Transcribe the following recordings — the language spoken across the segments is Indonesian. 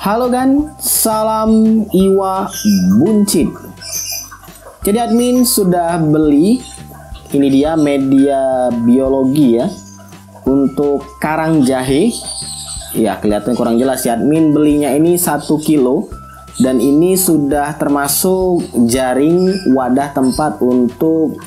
Halo kan, salam Iwa Buncit. Jadi admin sudah beli, ini dia media biologi ya, untuk karang jahe. Ya kelihatan kurang jelas ya, admin belinya ini 1 kilo. Dan ini sudah termasuk jaring wadah tempat untuk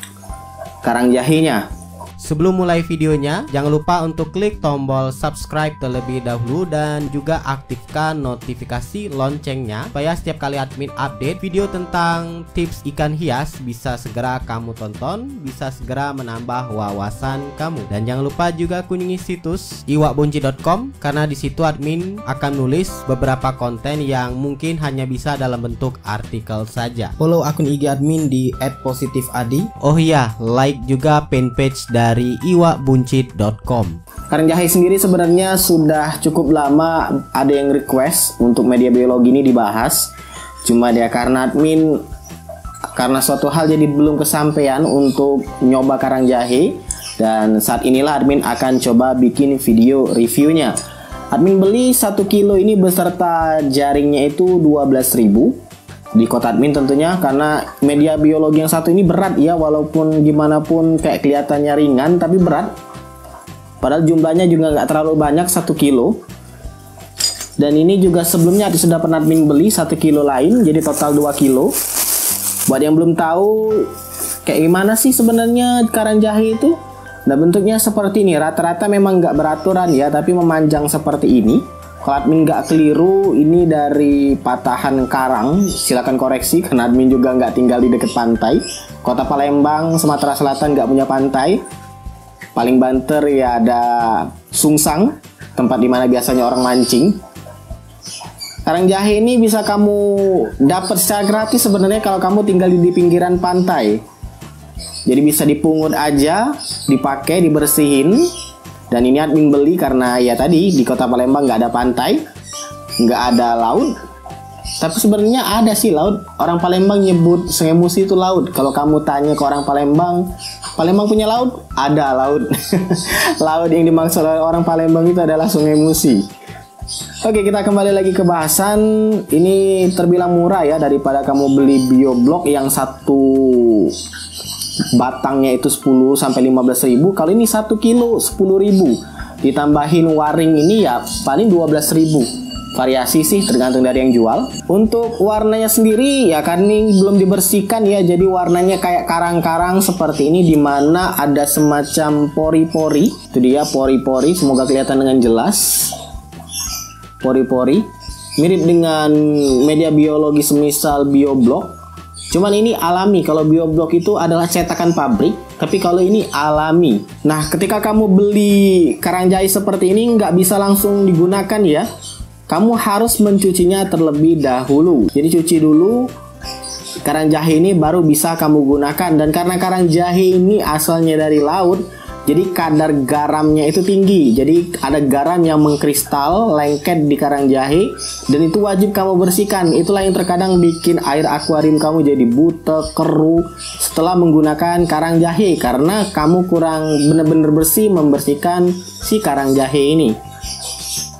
karang jahenya. Sebelum mulai videonya, jangan lupa untuk klik tombol subscribe terlebih dahulu dan juga aktifkan notifikasi loncengnya supaya setiap kali admin update video tentang tips ikan hias bisa segera kamu tonton, bisa segera menambah wawasan kamu. Dan jangan lupa juga kunjungi situs iwabunci.com karena di situ admin akan nulis beberapa konten yang mungkin hanya bisa dalam bentuk artikel saja. Follow akun IG admin di @positifadi. Oh iya, like juga fanpage dari iwabunci.com. Karang jahe sendiri sebenarnya sudah cukup lama ada yang request untuk media biologi ini dibahas. Cuma dia karena admin suatu hal jadi belum kesampaian untuk nyoba karang jahe. Dan saat inilah admin akan coba bikin video reviewnya. Admin beli 1 kilo ini beserta jaringnya itu 12.000 di kota admin tentunya, karena media biologi yang satu ini berat ya, walaupun gimana pun kayak kelihatannya ringan tapi berat, padahal jumlahnya juga nggak terlalu banyak 1 kilo. Dan ini juga sebelumnya sudah pernah admin beli 1 kilo lain, jadi total 2 kilo. Buat yang belum tahu kayak gimana sih sebenarnya karang jahe itu, nah bentuknya seperti ini, rata-rata memang nggak beraturan ya, tapi memanjang seperti ini. Kalau admin nggak keliru, ini dari patahan karang, silakan koreksi karena admin juga nggak tinggal di dekat pantai. Kota Palembang, Sumatera Selatan nggak punya pantai. Paling banter ya ada Sungsang, tempat dimana biasanya orang mancing. Karang jahe ini bisa kamu dapat secara gratis sebenarnya kalau kamu tinggal di pinggiran pantai. Jadi bisa dipungut aja, dipakai, dibersihin. Dan ini admin beli karena ya tadi di kota Palembang nggak ada pantai, nggak ada laut. Tapi sebenarnya ada sih laut. Orang Palembang nyebut Sungai Musi itu laut. Kalau kamu tanya ke orang Palembang, Palembang punya laut? Ada laut. Laut yang dimaksud oleh orang Palembang itu adalah Sungai Musi. Oke, kita kembali lagi ke bahasan. Ini terbilang murah ya daripada kamu beli bioblok yang satu batangnya itu 10 sampai 15.000. Kalau ini 1 kilo 10.000. Ditambahin waring ini ya paling 12.000. Variasi sih tergantung dari yang jual. Untuk warnanya sendiri ya kan ini belum dibersihkan ya, jadi warnanya kayak karang-karang seperti ini, dimana ada semacam pori-pori. Itu dia pori-pori, semoga kelihatan dengan jelas. Pori-pori mirip dengan media biologi semisal bioblok. Cuman ini alami. Kalau bioblok itu adalah cetakan pabrik, tapi kalau ini alami. Nah, ketika kamu beli karang jahe seperti ini nggak bisa langsung digunakan ya. Kamu harus mencucinya terlebih dahulu. Jadi cuci dulu karang jahe ini baru bisa kamu gunakan. Dan karena karang jahe ini asalnya dari laut, jadi kadar garamnya itu tinggi. Jadi ada garam yang mengkristal, lengket di karang jahe, dan itu wajib kamu bersihkan. Itulah yang terkadang bikin air akuarium kamu jadi butek, keruh setelah menggunakan karang jahe, karena kamu kurang benar-benar bersih membersihkan si karang jahe ini.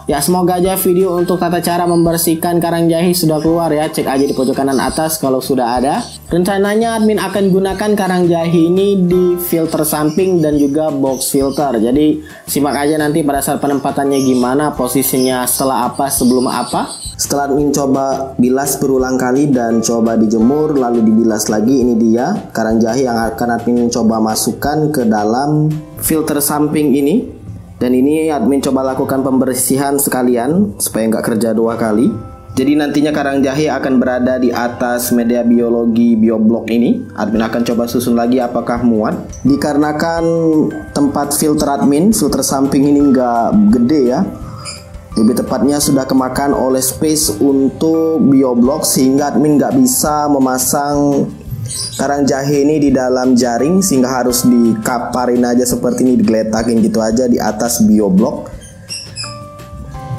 Ya semoga aja video untuk tata cara membersihkan karang jahe sudah keluar ya. Cek aja di pojok kanan atas kalau sudah ada. Rencananya admin akan gunakan karang jahe ini di filter samping dan juga box filter. Jadi simak aja nanti pada saat penempatannya gimana, posisinya setelah apa, sebelum apa. Setelah admin coba bilas berulang kali dan coba dijemur lalu dibilas lagi, ini dia karang jahe yang akan admin coba masukkan ke dalam filter samping ini. Dan ini admin coba lakukan pembersihan sekalian supaya nggak kerja 2 kali. Jadi nantinya karang jahe akan berada di atas media biologi bioblok ini. Admin akan coba susun lagi apakah muat. Dikarenakan tempat filter admin, filter samping ini nggak gede ya, lebih tepatnya sudah kemakan oleh space untuk bioblok, sehingga admin nggak bisa memasang karang jahe ini di dalam jaring, sehingga harus dikaparin aja seperti ini, digeletakin gitu aja di atas bioblok.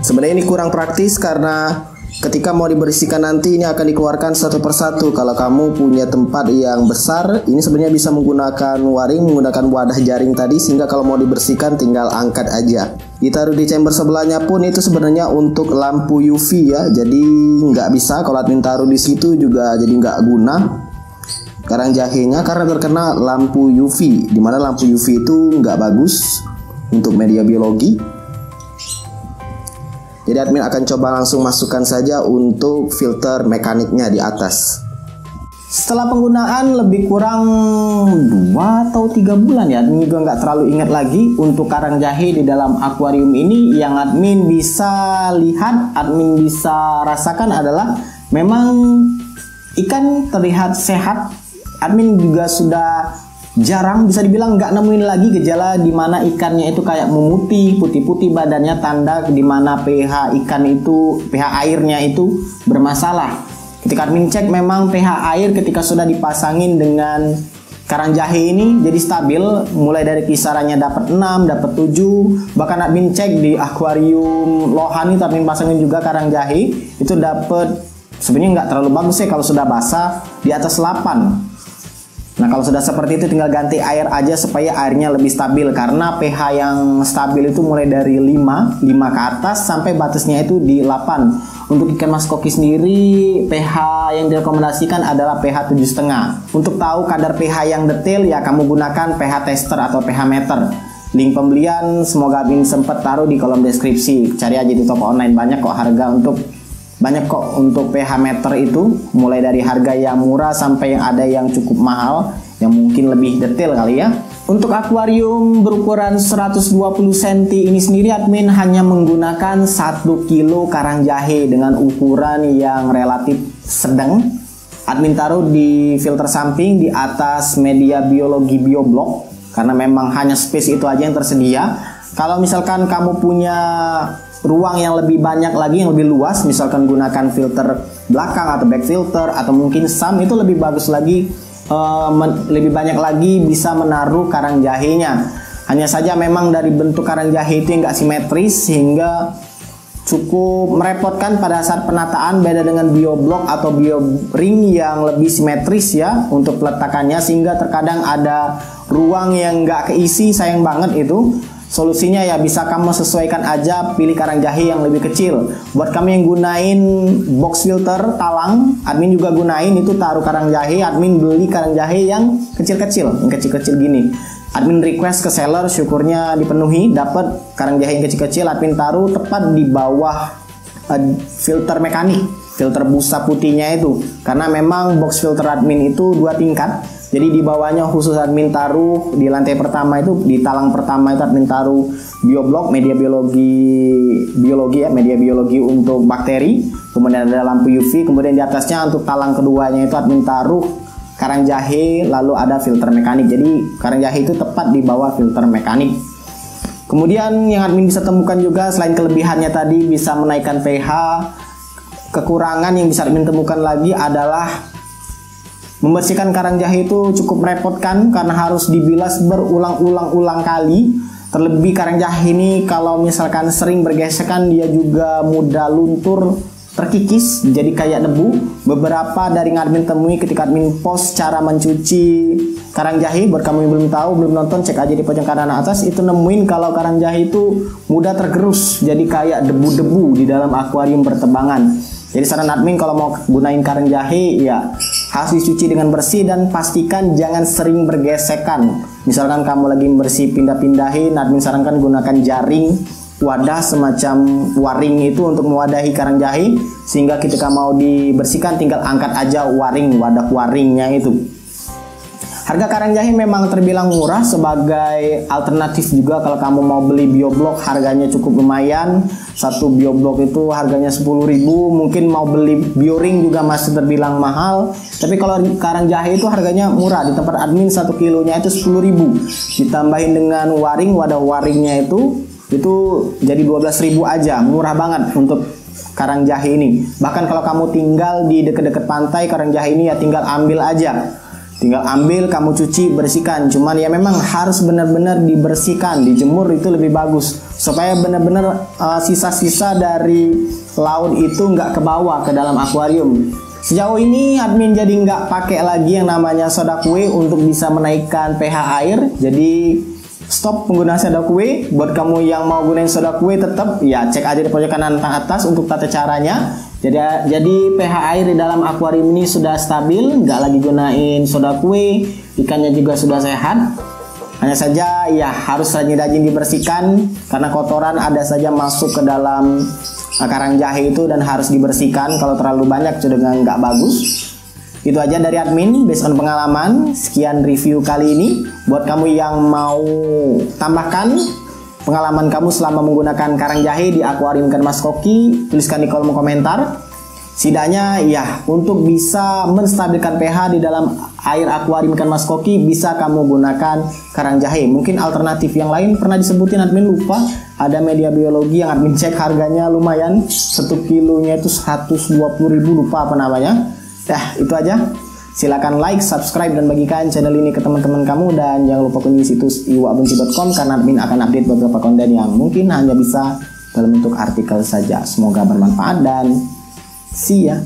Sebenarnya ini kurang praktis karena ketika mau dibersihkan nanti ini akan dikeluarkan satu persatu. Kalau kamu punya tempat yang besar, ini sebenarnya bisa menggunakan waring, menggunakan wadah jaring tadi, sehingga kalau mau dibersihkan tinggal angkat aja. Ditaruh di chamber sebelahnya pun itu sebenarnya untuk lampu UV ya. Jadi nggak bisa kalau admin taruh di situ juga, jadi nggak guna karang jahenya karena terkena lampu UV. Dimana lampu UV itu nggak bagus untuk media biologi. Jadi admin akan coba langsung masukkan saja untuk filter mekaniknya di atas. Setelah penggunaan lebih kurang 2 atau 3 bulan ya, admin juga nggak terlalu ingat lagi untuk karang jahe di dalam akuarium ini. Yang admin bisa lihat, admin bisa rasakan adalah memang ikan terlihat sehat. Admin juga sudah jarang, bisa dibilang nggak nemuin lagi gejala di mana ikannya itu kayak memutih, putih-putih badannya, tanda di mana pH ikan itu, pH airnya itu bermasalah. Ketika admin cek memang pH air ketika sudah dipasangin dengan karang jahe ini jadi stabil, mulai dari kisarannya dapat 6, dapat 7. Bahkan admin cek di akuarium Lohan itu admin pasangin juga karang jahe, itu dapat sebenarnya nggak terlalu bagus ya kalau sudah basah, di atas 8. Nah kalau sudah seperti itu tinggal ganti air aja supaya airnya lebih stabil, karena pH yang stabil itu mulai dari 5 ke atas sampai batasnya itu di 8. Untuk ikan mas koki sendiri pH yang direkomendasikan adalah pH 7,5. Untuk tahu kadar pH yang detail ya kamu gunakan pH tester atau pH meter. Link pembelian semoga admin sempat taruh di kolom deskripsi. Cari aja di toko online, banyak kok untuk pH meter itu, mulai dari harga yang murah sampai yang ada yang cukup mahal yang mungkin lebih detail kali ya. Untuk akuarium berukuran 120 cm ini sendiri admin hanya menggunakan 1 kilo karang jahe dengan ukuran yang relatif sedang. Admin taruh di filter samping di atas media biologi BioBlock karena memang hanya space itu aja yang tersedia. Kalau misalkan kamu punya ruang yang lebih banyak lagi, yang lebih luas, misalkan gunakan filter belakang atau back filter atau mungkin SAM, itu lebih bagus lagi, lebih banyak lagi bisa menaruh karang jahenya. Hanya saja memang dari bentuk karang jahe itu yang nggak simetris sehingga cukup merepotkan pada saat penataan, beda dengan BioBlock atau BioRing yang lebih simetris ya untuk peletakannya, sehingga terkadang ada ruang yang nggak keisi, sayang banget itu. Solusinya ya bisa kamu sesuaikan aja, pilih karang jahe yang lebih kecil. Buat kamu yang gunain box filter talang, admin juga gunain itu taruh karang jahe, admin beli karang jahe yang kecil-kecil, gini. Admin request ke seller, syukurnya dipenuhi, dapat karang jahe yang kecil-kecil, admin taruh tepat di bawah filter mekanik, filter busa putihnya itu. Karena memang box filter admin itu 2 tingkat. Jadi di bawahnya khusus admin taruh di lantai pertama itu, di talang pertama itu admin taruh BioBlock, media biologi untuk bakteri. Kemudian ada lampu UV, kemudian di atasnya untuk talang keduanya itu admin taruh karang jahe, lalu ada filter mekanik. Jadi karang jahe itu tepat di bawah filter mekanik. Kemudian yang admin bisa temukan juga selain kelebihannya tadi bisa menaikkan pH, kekurangan yang bisa admin temukan lagi adalah membersihkan karang jahe itu cukup merepotkan karena harus dibilas berulang-ulang kali. Terlebih karang jahe ini kalau misalkan sering bergesekan dia juga mudah luntur, terkikis, jadi kayak debu. Beberapa dari yang admin temui ketika admin post cara mencuci karang jahe, buat kamu yang belum tahu, belum nonton, cek aja di pojok kanan atas, itu nemuin kalau karang jahe itu mudah tergerus, jadi kayak debu-debu di dalam akuarium bertebangan. Jadi saran admin kalau mau gunain karang jahe ya harus dicuci dengan bersih dan pastikan jangan sering bergesekan. Misalkan kamu lagi bersih pindah-pindahin, admin sarankan gunakan jaring, wadah semacam waring itu untuk mewadahi karang jahe, sehingga ketika mau dibersihkan tinggal angkat aja wadah waringnya itu. Harga karang jahe memang terbilang murah, sebagai alternatif juga kalau kamu mau beli BioBlock harganya cukup lumayan. Satu BioBlock itu harganya 10.000, mungkin mau beli BioRing juga masih terbilang mahal. Tapi kalau karang jahe itu harganya murah, di tempat admin 1 kilonya itu 10.000. Ditambahin dengan waring, wadah waringnya itu jadi 12.000 aja, murah banget untuk karang jahe ini. Bahkan kalau kamu tinggal di dekat-dekat pantai, karang jahe ini ya tinggal ambil aja. Tinggal ambil, kamu cuci, bersihkan. Cuman ya memang harus benar-benar dibersihkan, dijemur itu lebih bagus supaya benar-benar sisa-sisa dari laut itu nggak ke bawah ke dalam akuarium. Sejauh ini admin jadi nggak pakai lagi yang namanya soda kue untuk bisa menaikkan pH air. Jadi stop penggunaan soda kue. Buat kamu yang mau gunain soda kue tetap ya cek aja di pojok kanan atas untuk tata caranya. Jadi pH air di dalam akuarium ini sudah stabil, nggak lagi gunain soda kue, ikannya juga sudah sehat. Hanya saja ya harus rajin-rajin dibersihkan karena kotoran ada saja masuk ke dalam karang jahe itu dan harus dibersihkan. Kalau terlalu banyak juga nggak bagus. Itu aja dari admin based on pengalaman. Sekian review kali ini. Buat kamu yang mau tambahkan pengalaman kamu selama menggunakan karang jahe di akuarium ikan mas koki, tuliskan di kolom komentar. Setidaknya ya untuk bisa menstabilkan pH di dalam air akuarium ikan mas koki bisa kamu gunakan karang jahe. Mungkin alternatif yang lain pernah disebutin admin lupa. Ada media biologi yang admin cek harganya lumayan, 1 kilonya itu 120.000, lupa apa namanya. Itu aja. Silakan like, subscribe, dan bagikan channel ini ke teman-teman kamu. Dan jangan lupa kunjungi situs iwakbenci.com karena admin akan update beberapa konten yang mungkin hanya bisa dalam bentuk artikel saja. Semoga bermanfaat dan see ya.